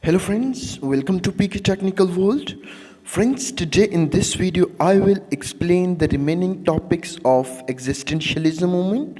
Hello friends, welcome to PK Technical World. Friends, today in this video I will explain the remaining topics of existentialism movement.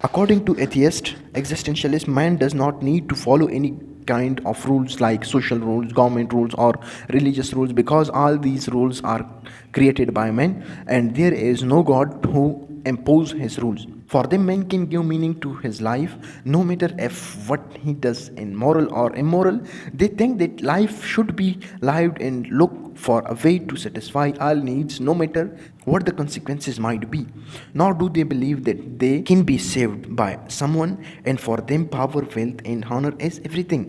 According to atheist existentialist, man does not need to follow any kind of rules like social rules, government rules or religious rules, because all these rules are created by man and there is no God who impose his rules. For them, man can give meaning to his life no matter if what he does in moral or immoral. They think that life should be lived and look for a way to satisfy all needs no matter what the consequences might be. Nor do they believe that they can be saved by someone, and for them power, wealth and honor is everything.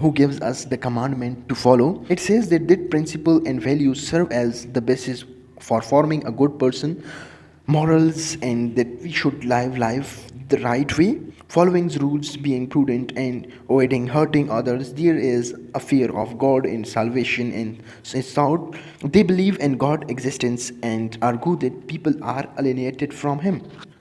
who gives us the commandment to follow. It says that principle and values serve as the basis for forming a good person, morals, and that we should live life the right way, following rules, being prudent, and avoiding hurting others. There is a fear of God and salvation and it's thought. They believe in God's existence and argue that people are alienated from Him.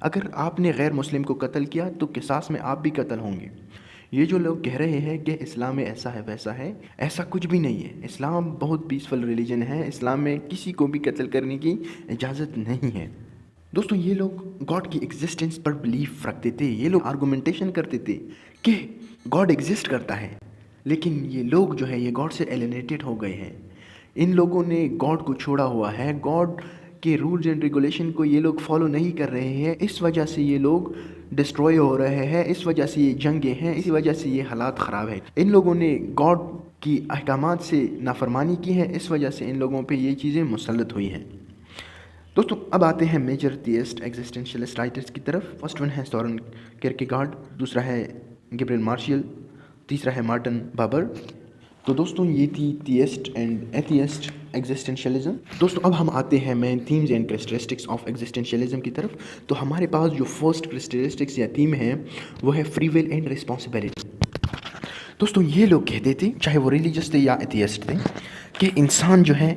اگر آپ نے غیر مسلم کو قتل کیا تو قصاص میں آپ بھی قتل ہوں گے۔ یہ جو لوگ کہہ رہے ہیں کہ اسلام میں ایسا ہے ویسا ہے، ایسا کچھ بھی نہیں ہے۔ اسلام بہت پیسفل ریلیجن ہے، اسلام میں کسی کو بھی قتل کرنے کی اجازت نہیں ہے۔ دوستو یہ لوگ گاڈ کی ایگزسٹنس پر بلیف رکھتے تھے، یہ لوگ آرگومنٹیشن کرتے تھے کہ گاڈ ایگزسٹ کرتا ہے، لیکن یہ لوگ جو ہے یہ گاڈ سے ایلینیٹڈ ہو گئے ہیں۔ ان لوگوں نے گاڈ کو چھوڑا ہوا ہے، گاڈ کے رولز اینڈ ریگولیشن کو یہ لوگ فالو نہیں کر رہے ہیں، اس وجہ سے یہ لوگ ڈسٹروائے ہو رہے ہیں، اس وجہ سے یہ جنگیں ہیں، اسی وجہ سے یہ حالات خراب ہے۔ ان لوگوں نے گاڈ کی احکامات سے نافرمانی کی ہے، اس وجہ سے ان لوگوں پہ یہ چیزیں مسلط ہوئی ہیں۔ دوستو اب آتے ہیں میجر تھیسٹ ایگزسٹینشلسٹ رائٹرز کی طرف۔ فرسٹ ون ہے سورن کیرکیگارڈ، دوسرا ہے گیبریل مارشل، تیسرا ہے مارٹن بابر۔ تو دوستوں یہ تھی تھیسٹ اینڈ ایتھیسٹ ایگزسٹینشلزم۔ دوستوں اب ہم آتے ہیں مین تھیمز اینڈ کریسٹرسٹکس آف ایگزسٹینشلزم کی طرف۔ تو ہمارے پاس جو فرسٹ کریسٹرسٹکس یا تھیم ہے وہ ہے فری ول اینڈ رسپانسبلٹی۔ دوستوں یہ لوگ کہتے تھے، چاہے وہ ریلیجس تھے یا ایتھیسٹ تھے، کہ انسان جو ہے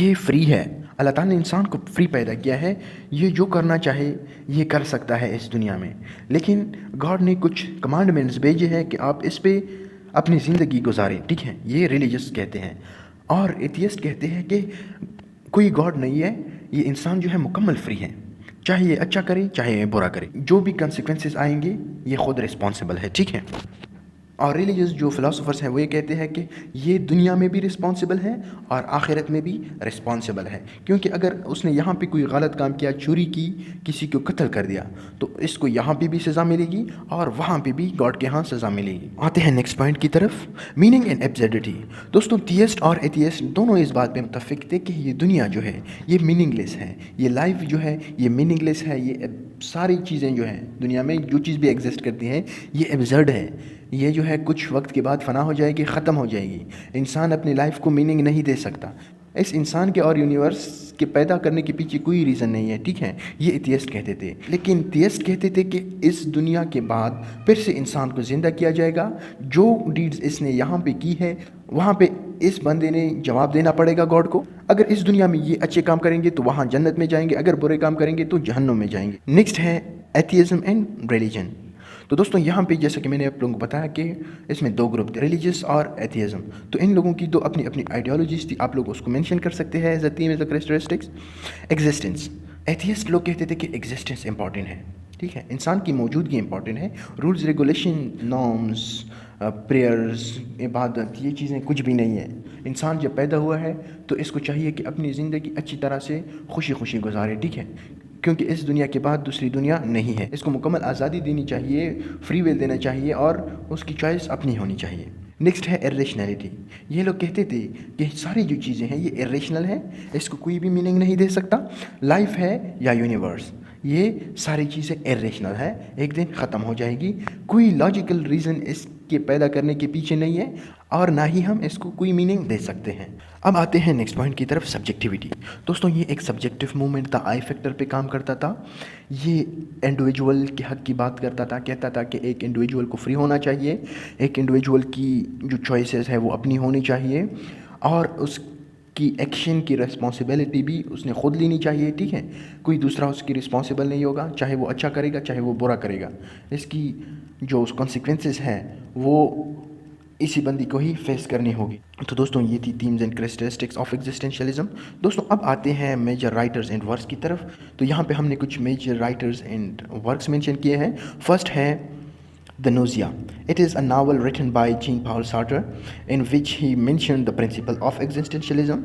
یہ فری ہے، اللہ تعالیٰ نے انسان کو فری پیدا کیا ہے، یہ جو کرنا چاہے یہ کر سکتا ہے اس دنیا میں، لیکن گاڈ نے کچھ کمانڈمنٹس بھیجے ہیں کہ آپ اس پہ اپنی زندگی گزاریں، ٹھیک ہے؟ یہ ریلیجس کہتے ہیں۔ اور ایتھیسٹ کہتے ہیں کہ کوئی گاڈ نہیں ہے، یہ انسان جو ہے مکمل فری ہے، چاہے یہ اچھا کرے چاہے یہ برا کرے، جو بھی کنسیکوینسز آئیں گے یہ خود رسپانسبل ہے، ٹھیک ہے؟ اور ریلیجس جو فلاسفرس ہیں وہ یہ کہتے ہیں کہ یہ دنیا میں بھی رسپانسبل ہے اور آخرت میں بھی رسپانسبل ہے، کیونکہ اگر اس نے یہاں پہ کوئی غلط کام کیا، چوری کی، کسی کو قتل کر دیا، تو اس کو یہاں پہ بھی سزا ملے گی اور وہاں پہ بھی گاڈ کے ہاں سزا ملے گی۔ آتے ہیں نیکسٹ پوائنٹ کی طرف، میننگ اینڈ ایبسرڈٹی۔ دوستوں تھیسٹ اور ایتھیسٹ دونوں اس بات پہ متفق تھے کہ یہ دنیا جو ہے یہ میننگ لیس ہے، یہ لائف جو ہے یہ میننگ لیس ہے، یہ ساری چیزیں جو ہیں دنیا میں جو چیز بھی ایگزسٹ کرتی ہیں یہ ایبسرڈ ہے، یہ جو ہے کچھ وقت کے بعد فنا ہو جائے گی، ختم ہو جائے گی۔ انسان اپنی لائف کو میننگ نہیں دے سکتا، اس انسان کے اور یونیورس کے پیدا کرنے کے پیچھے کوئی ریزن نہیں ہے، ٹھیک ہے؟ یہ ایتھیسٹ کہتے تھے۔ لیکن تھیسٹ کہتے تھے کہ اس دنیا کے بعد پھر سے انسان کو زندہ کیا جائے گا، جو ڈیڈز اس نے یہاں پہ کی ہے وہاں پہ اس بندے نے جواب دینا پڑے گا گاڈ کو۔ اگر اس دنیا میں یہ اچھے کام کریں گے تو وہاں جنت میں جائیں گے، اگر برے کام کریں گے تو جہنم میں جائیں گے۔ نیکسٹ ہے ایتھیزم اینڈ ریلیجن۔ تو دوستوں یہاں پہ جیسا کہ میں نے آپ لوگوں کو بتایا کہ اس میں دو گروپ تھے، ریلیجس اور ایتھیزم۔ تو ان لوگوں کی دو اپنی اپنی آئیڈیالوجیز تھی، آپ لوگ اس کو مینشن کر سکتے ہیں as a theme, as a characteristics. Existence, atheist لوگ کہتے تھے کہ ایگزسٹنس امپورٹنٹ ہے، ٹھیک ہے؟ انسان کی موجودگی امپورٹنٹ ہے، رولز ریگولیشن، نارمز، پریئرز، عبادت، یہ چیزیں کچھ بھی نہیں ہے۔ انسان جب پیدا ہوا ہے تو اس کو چاہیے کہ اپنی زندگی اچھی طرح سے خوشی خوشی گزارے، ٹھیک ہے؟ کیونکہ اس دنیا کے بعد دوسری دنیا نہیں ہے، اس کو مکمل آزادی دینی چاہیے، فری ویل دینا چاہیے اور اس کی چوائس اپنی ہونی چاہیے۔ نیکسٹ ہے ارریشنلٹی۔ یہ لوگ کہتے تھے کہ ساری جو چیزیں ہیں یہ ارریشنل ہیں، اس کو کوئی بھی میننگ نہیں دے سکتا، لائف ہے یا یونیورس، یہ ساری چیزیں ارریشنل ہے، ایک دن ختم ہو جائے گی، کوئی لاجیکل ریزن اس کے پیدا کرنے کے پیچھے نہیں ہے اور نہ ہی ہم اس کو کوئی میننگ دے سکتے ہیں۔ اب آتے ہیں نیکسٹ پوائنٹ کی طرف، سبجیکٹیوٹی۔ دوستوں یہ ایک سبجیکٹیو موومنٹ تھا، آئی فیکٹر پہ کام کرتا تھا، یہ انڈیویجول کے حق کی بات کرتا تھا، کہتا تھا کہ ایک انڈیویجول کو فری ہونا چاہیے، ایک انڈیویجول کی جو چوائسیز ہے وہ اپنی ہونی چاہیے اور اس کی ایکشن کی رسپانسبلٹی بھی اس نے خود لینی چاہیے، ٹھیک ہے؟ کوئی دوسرا اس کی رسپانسبل نہیں ہوگا، چاہے وہ اچھا کرے گا چاہے وہ برا کرے گا، اس کی جو کانسیکوینسز ہیں وہ اسی بندی کو ہی فیس کرنی ہوگی۔ تو دوستوں یہ تھی تھیمز اینڈ کریسٹرسٹکس آف ایگزسٹینشلزم۔ دوستوں اب آتے ہیں میجر رائٹرز اینڈ ورکس کی طرف۔ تو یہاں پہ ہم نے کچھ major writers and works mention کیے ہیں۔ فرسٹ ہے The Nausea. It is a novel written by Jean-Paul Sartre in which he mentioned the principle of existentialism.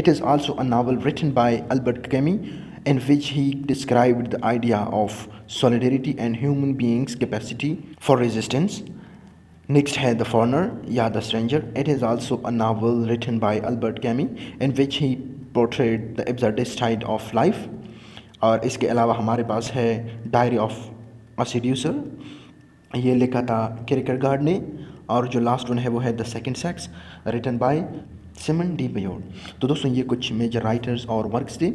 It is also a novel written by Albert Camus in which he described the idea of solidarity and human beings' capacity for resistance. Next ہے The Foreigner یا The Stranger. It is also a novel written by Albert Camus in which he portrayed the absurdist side of life. اور اس کے علاوہ ہمارے پاس ہے Diary of a Seducer، یہ لکھا تھا کیرکیگارڈ نے، اور جو لاسٹ ون ہے وہ ہے The Second Sex written by Simone de Beauvoir. تو دوستوں یہ کچھ میجر رائٹرز اور ورکس تھے۔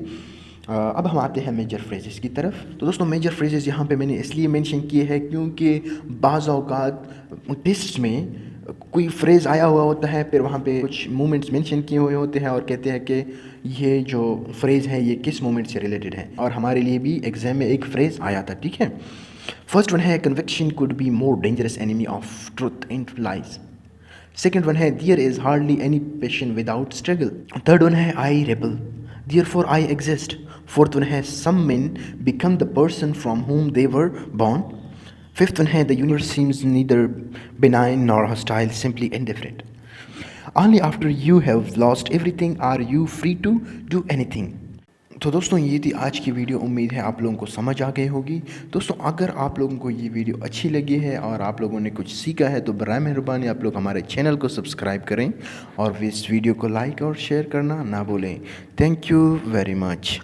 اب ہم آتے ہیں میجر فریزز کی طرف۔ تو دوستوں میجر فریزز یہاں پہ میں نے اس لیے مینشن کیے ہیں کیونکہ بعض اوقات ٹیسٹ میں کوئی فریز آیا ہوا ہوتا ہے، پھر وہاں پہ کچھ مومنٹس مینشن کیے ہوئے ہوتے ہیں اور کہتے ہیں کہ یہ جو فریز ہے یہ کس مومنٹ سے ریلیٹڈ ہے. اور ہمارے لیے بھی ایگزام میں ایک فریز آیا تھا، ٹھیک ہے. فرسٹ ون ہے conviction could be more dangerous enemy of truth and lies. Second one ہے there is hardly any passion without struggle. Third one ہے I rebel therefore I exist. Fourth one ہے some men become the person from whom they were born. Fifth one ہے the universe seems neither benign nor hostile, simply indifferent. Only after you have lost everything are you free to do anything. تو دوستوں یہ تھی آج کی video. امید ہے آپ لوگوں کو سمجھ آ گئی ہوگی. دوستوں اگر آپ لوگوں کو یہ ویڈیو اچھی لگی ہے اور آپ لوگوں نے کچھ سیکھا ہے تو برائے مہربانی آپ لوگ ہمارے چینل کو سبسکرائب کریں اور اس ویڈیو کو لائک اور شیئر کرنا نہ بھولیں. Thank you very much.